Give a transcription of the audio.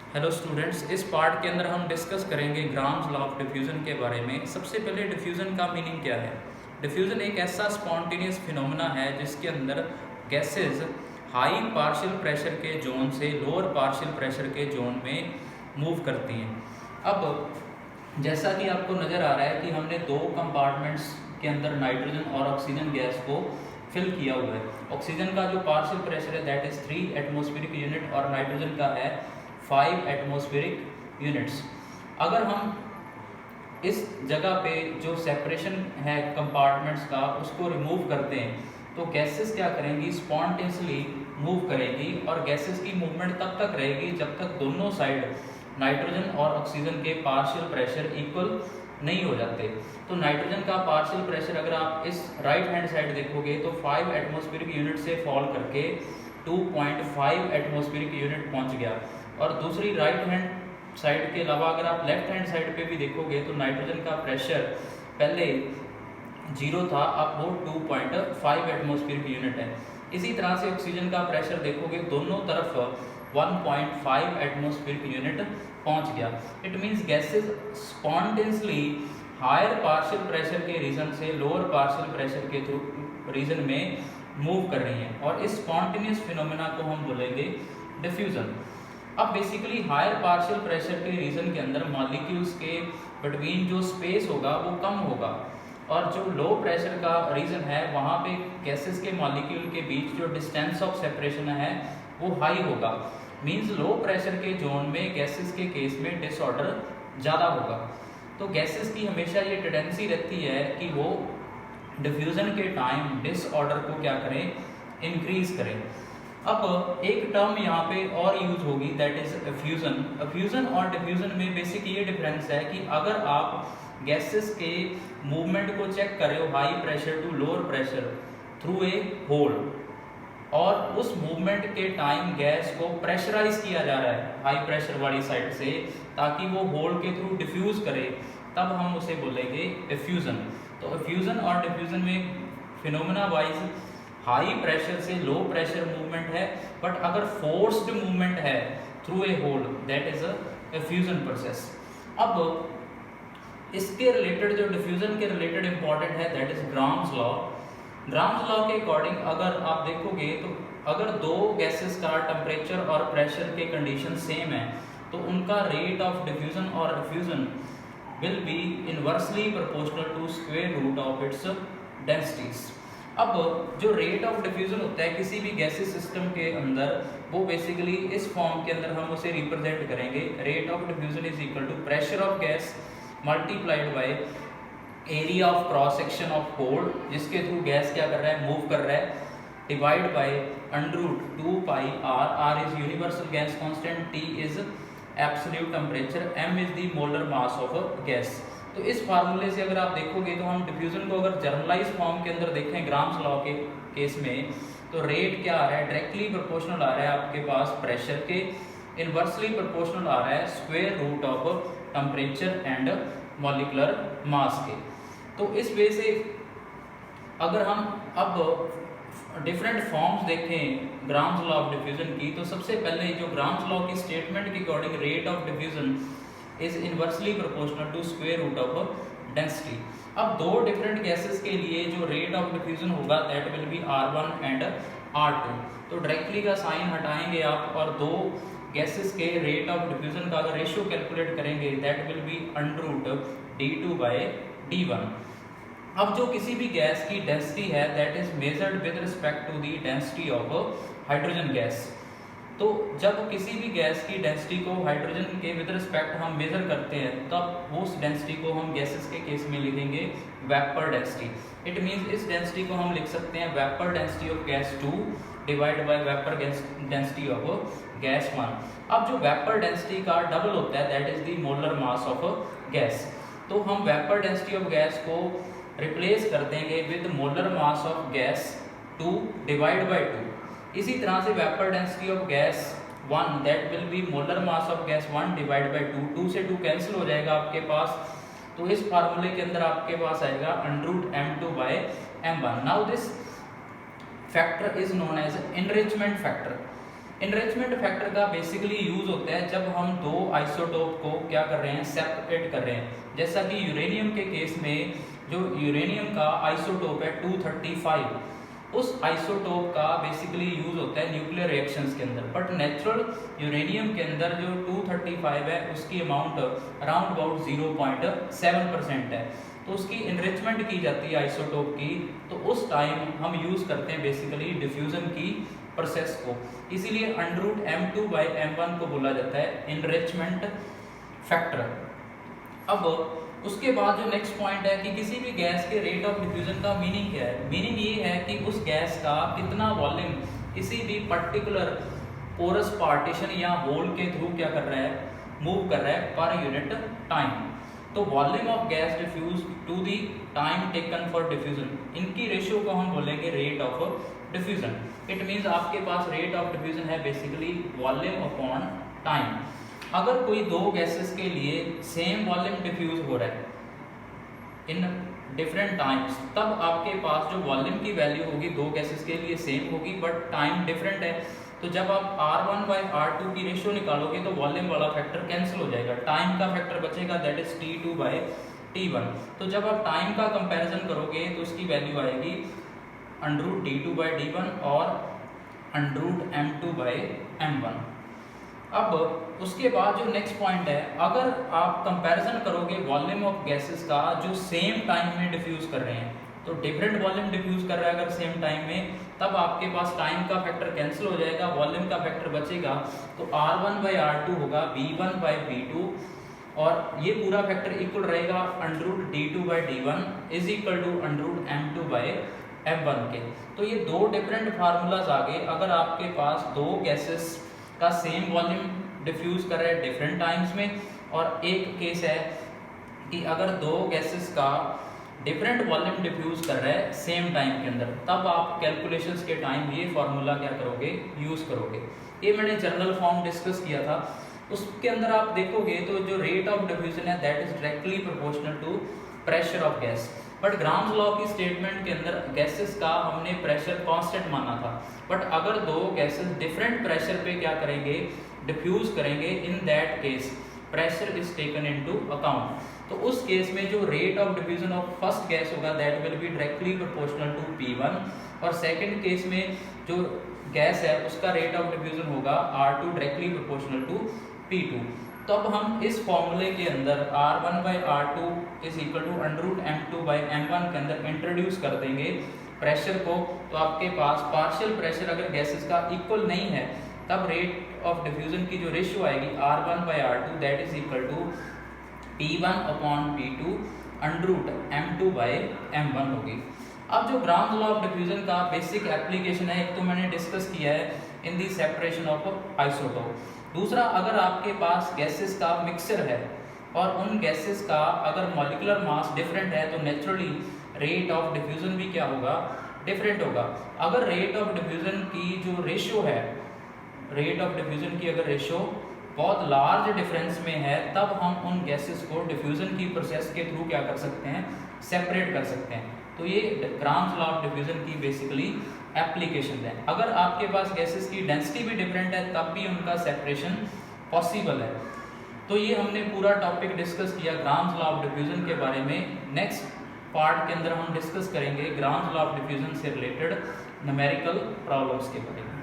Hello students, इस part के अंदर हम डिस्कस करेंगे ग्राम्स लॉ ऑफ डिफ्यूजन के बारे में। सबसे पहले डिफ्यूजन का मीनिंग क्या है। डिफ्यूजन एक ऐसा स्पॉन्टेनियस फिनोमेना है जिसके अंदर गैसेस हाई पार्शियल प्रेशर के जोन से लोअर पार्शियल प्रेशर के जोन में मूव करती हैं। अब जैसा कि आपको नज़र आ रहा है कि हमने दो कंपार्टमेंट्स के अंदर नाइट्रोजन और ऑक्सीजन गैस को फिल किया हुआ है। ऑक्सीजन का जो पार्शियल प्रेशर है दैट इज़ 3 एटमॉस्फेरिक यूनिट और नाइट्रोजन का है 5 एटमॉस्फेरिक यूनिट्स। अगर हम इस जगह पे जो सेपरेशन है कंपार्टमेंट्स का उसको रिमूव करते हैं तो गैसेस क्या करेंगी, स्पॉन्टेनियसली मूव करेगी और गैसेस की मूवमेंट तब तक रहेगी जब तक दोनों साइड नाइट्रोजन और ऑक्सीजन के पार्शियल प्रेशर इक्वल नहीं हो जाते। तो नाइट्रोजन का पार्शियल प्रेशर अगर आप इस राइट हैंड साइड देखोगे तो 5 एटमॉस्फेरिक यूनिट से फॉल करके 2.5 एटमॉस्फेरिक यूनिट पहुंच गया। और दूसरी राइट हैंड साइड के अलावा अगर आप लेफ्ट हैंड साइड पे भी देखोगे तो नाइट्रोजन का प्रेशर पहले 0 था, अब वो 2.5 एटमॉस्फेरिक यूनिट है। इसी तरह से ऑक्सीजन का प्रेशर देखोगे दोनों तरफ 1.5 एटमॉस्फेरिक यूनिट पहुंच गया। It means gases spontaneously higher partial pressure के रीजन से लोअर पार्शियल प्रेशर के थ्रू रीजन में मूव कर रही हैं और इस स्पॉन्टेनियस फिनोमेना को हम बोलेंगे डिफ्यूजन। अब बेसिकली हायर पार्शियल प्रेशर के रीजन के अंदर मॉलिक्यूल्स के बिटवीन जो स्पेस होगा वो कम होगा और जो लो प्रेशर का रीजन है वहाँ पे गैसेस के मॉलिक्यूल के बीच जो डिस्टेंस ऑफ सेपरेशन है वो हाई होगा। मींस लो प्रेशर के जोन में गैसेस के केस में डिसऑर्डर ज़्यादा होगा। तो गैसेस की हमेशा ये टेंडेंसी रहती है कि वो डिफ्यूजन के टाइम डिसऑर्डर को क्या करें, इंक्रीज करें। अब एक टर्म यहाँ पे और यूज होगी दैट इज एफ्यूजन। एफ्यूजन और डिफ्यूजन में बेसिक ये डिफरेंस है कि अगर आप गैसेस के मूवमेंट को चेक कर रहे हो high pressure to lower pressure through a hole और उस मूवमेंट के टाइम गैस को प्रेशराइज किया जा रहा है हाई प्रेशर वाली साइड से ताकि वो होल के थ्रू डिफ्यूज करे, तब हम उसे बोलेंगे एफ्यूजन। तो एफ्यूजन और डिफ्यूजन में फिनोमेना वाइज हाई प्रेशर से लो प्रेशर मूवमेंट है, बट अगर फोर्स्ड मूवमेंट है through a hole that is a effusion process. अब इसके रिलेटेड जो डिफ्यूजन के रिलेटेड इंपॉर्टेंट है that is Graham's law. Graham's law के अकॉर्डिंग अगर आप देखोगे तो अगर दो गैसेस का टेम्परेचर और प्रेशर के कंडीशन सेम है तो उनका रेट ऑफ डिफ्यूजन और effusion will be inversely proportional to square root of its densities. अब जो रेट ऑफ डिफ्यूजन होता है किसी भी गैसेस सिस्टम के अंदर वो बेसिकली इस फॉर्म के अंदर हम उसे रिप्रेजेंट करेंगे। Rate of diffusion is equal to pressure of gas multiplied by area of cross section of hole जिसके थ्रू गैस क्या कर रहा है, मूव कर रहा है, divide by √2 pi R. R is universal gas constant, T is absolute temperature, M is the molar mass of gas. तो इस फार्मूले से अगर आप देखोगे तो हम डिफ्यूजन को अगर जर्नलाइज फॉर्म के अंदर देखें ग्राम्स लॉ के केस में तो रेट क्या आ रहा है, डायरेक्टली प्रोपोर्शनल आ रहा है आपके पास प्रेशर के, इनवर्सली प्रोपोर्शनल आ रहा है square root of temperature and molecular mass के। तो इस वे से अगर हम अब डिफरेंट फॉर्म्स देखें ग्राम्स लॉ ऑफ डिफ्यूजन की तो सबसे पहले जो ग्राम्स लॉ की स्टेटमेंट के according rate of diffusion is inversely proportional to square root of density. अब दो डिफरेंट गैसेस के लिए जो रेट ऑफ डिफ्यूजन होगा that will B R1 and R2। तो डायरेक्टली का साइन हटाएंगे आप और दो गैसेस के रेट ऑफ डिफ्यूजन का अगर रेशियो कैलकुलेट करेंगे दैट विल बी √D2/D1। अब जो किसी भी गैस की डेंसिटी है that is measured with respect to the density of hydrogen gas. तो जब किसी भी गैस की डेंसिटी को हाइड्रोजन के विद रिस्पेक्ट हम मेजर करते हैं तब उस डेंसिटी को हम गैसेस के केस में लिखेंगे वेपर डेंसिटी। इट मींस इस डेंसिटी को हम लिख सकते हैं vapour density of gas 2 divide by vapour density of gas 1। अब जो वेपर डेंसिटी का डबल होता है that is the molar mass of gas. तो हम वेपर डेंसिटी ऑफ गैस को रिप्लेस कर देंगे with molar mass of gas 2 divide by 2। इसी तरह से vapour density of gas 1 that will B molar mass of gas 1 divide by 2। 2 से 2 cancel हो जाएगा आपके पास, तो इस फार्मूले के अंदर आपके पास आएगा √m2/m1। Now this factor is known as enrichment factor. Enrichment factor का बेसिकली यूज होता है जब हम दो आइसोटोप को क्या कर रहे हैं, सेपरेट कर रहे हैं। जैसा कि यूरेनियम के केस में जो यूरेनियम का आइसोटोप है 235, उस आइसोटोप का बेसिकली यूज होता है न्यूक्लियर रिएक्शंस के अंदर। बट नेचुरल यूरेनियम के अंदर जो 235 है उसकी अमाउंट अराउंड अबाउट 0.7% है, तो उसकी इनरिचमेंट की जाती है आइसोटोप की। तो उस टाइम हम यूज करते हैं बेसिकली डिफ्यूजन की प्रोसेस को, इसीलिए √M2/M1 को बोला जाता है इनरिचमेंट फैक्टर। अब उसके बाद जो नेक्स्ट पॉइंट है कि किसी भी गैस के रेट ऑफ डिफ्यूजन का मीनिंग क्या है। मीनिंग ये है कि उस गैस का कितना वॉल्यूम किसी भी पर्टिकुलर पोरस पार्टीशन या होल के थ्रू क्या कर रहा है, मूव कर रहा है पर यूनिट टाइम। तो volume of gas diffuse to the time taken for diffusion, इनकी रेशियो को हम बोलेंगे rate of diffusion. It means आपके पास रेट ऑफ डिफ्यूजन है बेसिकली वॉल्यूम अपॉन टाइम। अगर कोई दो गैसेस के लिए सेम वॉल्यूम डिफ्यूज हो रहा है इन डिफरेंट टाइम्स, तब आपके पास जो वॉल्यूम की वैल्यू होगी दो गैसेस के लिए सेम होगी बट टाइम डिफरेंट है। तो जब आप R1/R2 की रेशियो निकालोगे तो वॉल्यूम वाला फैक्टर कैंसिल हो जाएगा, टाइम का फैक्टर बचेगा, दैट इज T2/T1। तो जब आप टाइम का कंपैरिजन करोगे तो उसकी वैल्यू आएगी √D2/D1 और √M2/M1। अब उसके बाद जो नेक्स्ट पॉइंट है, अगर आप कंपैरिजन करोगे वॉल्यूम ऑफ गैसेस का जो सेम टाइम में डिफ्यूज कर रहे हैं, तो डिफरेंट वॉल्यूम डिफ्यूज कर रहा है अगर सेम टाइम में, तब आपके पास टाइम का फैक्टर कैंसिल हो जाएगा, वॉल्यूम का फैक्टर बचेगा। तो R1/R2 होगा V1/V2 और ये पूरा फैक्टर इक्वल रहेगा √D2/D1 is equal to √M2/M1 के। तो ये दो डिफरेंट फार्मूलाज आ गए। अगर आपके पास दो गैसेस का सेम वॉल्यूम डिफ्यूज कर रहा है डिफरेंट टाइम्स में, और एक केस है कि अगर दो गैसेस का डिफरेंट वॉल्यूम डिफ्यूज कर रहा है सेम टाइम के अंदर, तब आप कैलकुलेशंस के टाइम ये फॉर्मूला क्या करोगे, यूज करोगे। ये मैंने जनरल फॉर्म डिस्कस किया था, उसके अंदर आप देखोगे तो जो रेट ऑफ डिफ्यूजन है that is directly proportional to pressure of gas. But Graham's law की स्टेटमेंट के अंदर गैसेस का हमने प्रेशर कांस्टेंट माना था, बट अगर दो गैसेस डिफरेंट प्रेशर पे क्या करेंगे, डिफ्यूज करेंगे, in that case pressure is taken into account. तो उस केस में जो rate of diffusion of first gas होगा that will be directly proportional to P1, और सेकंड केस में जो गैस है उसका रेट ऑफ डिफ्यूजन होगा R2 directly proportional to P2। तो अब हम इस फॉर्मूले के अंदर R1/R2 is equal to √M2/M1 के अंदर इंट्रोड्यूस कर देंगे प्रेशर को। तो आपके पास पार्शियल प्रेशर अगर गैसेस का इक्वल नहीं है, तब रेट ऑफ डिफ्यूजन की जो रेशियो आएगी R1/R2 that is equal to P1/P2 √M2/M1 होगी। अब जो ग्राम्स लॉ ऑफ डिफ्यूजन का बेसिक एप्लीकेशन है, एक तो मैंने डिस्कस किया है इन दी सेपरेशन ऑफ आइसोटोप। दूसरा, अगर आपके पास गैसेस का मिक्सचर है और उन गैसेस का अगर मॉलिक्यूलर मास डिफरेंट है, तो नेचुरली रेट ऑफ डिफ्यूजन भी क्या होगा, डिफरेंट होगा। अगर रेट ऑफ डिफ्यूजन की जो रेशियो है, रेट ऑफ डिफ्यूजन की अगर रेशियो बहुत लार्ज डिफरेंस में है, तब हम उन गैसेस को डिफ्यूजन की प्रोसेस के थ्रू क्या कर सकते हैं, सेपरेट कर सकते हैं। तो ये ग्राम्स लॉ ऑफ डिफ्यूजन की बेसिकली एप्लीकेशन है। अगर आपके पास गैसेस की डेंसिटी भी डिफरेंट है, तब भी उनका सेपरेशन पॉसिबल है। तो ये हमने पूरा टॉपिक डिस्कस किया ग्राम्स लॉ ऑफ डिफ्यूजन के बारे में। नेक्स्ट पार्ट के अंदर हम डिस्कस करेंगे ग्राम्स लॉ ऑफ डिफ्यूजन से रिलेटेड न्यूमेरिकल प्रॉब्लम्स के बारे में।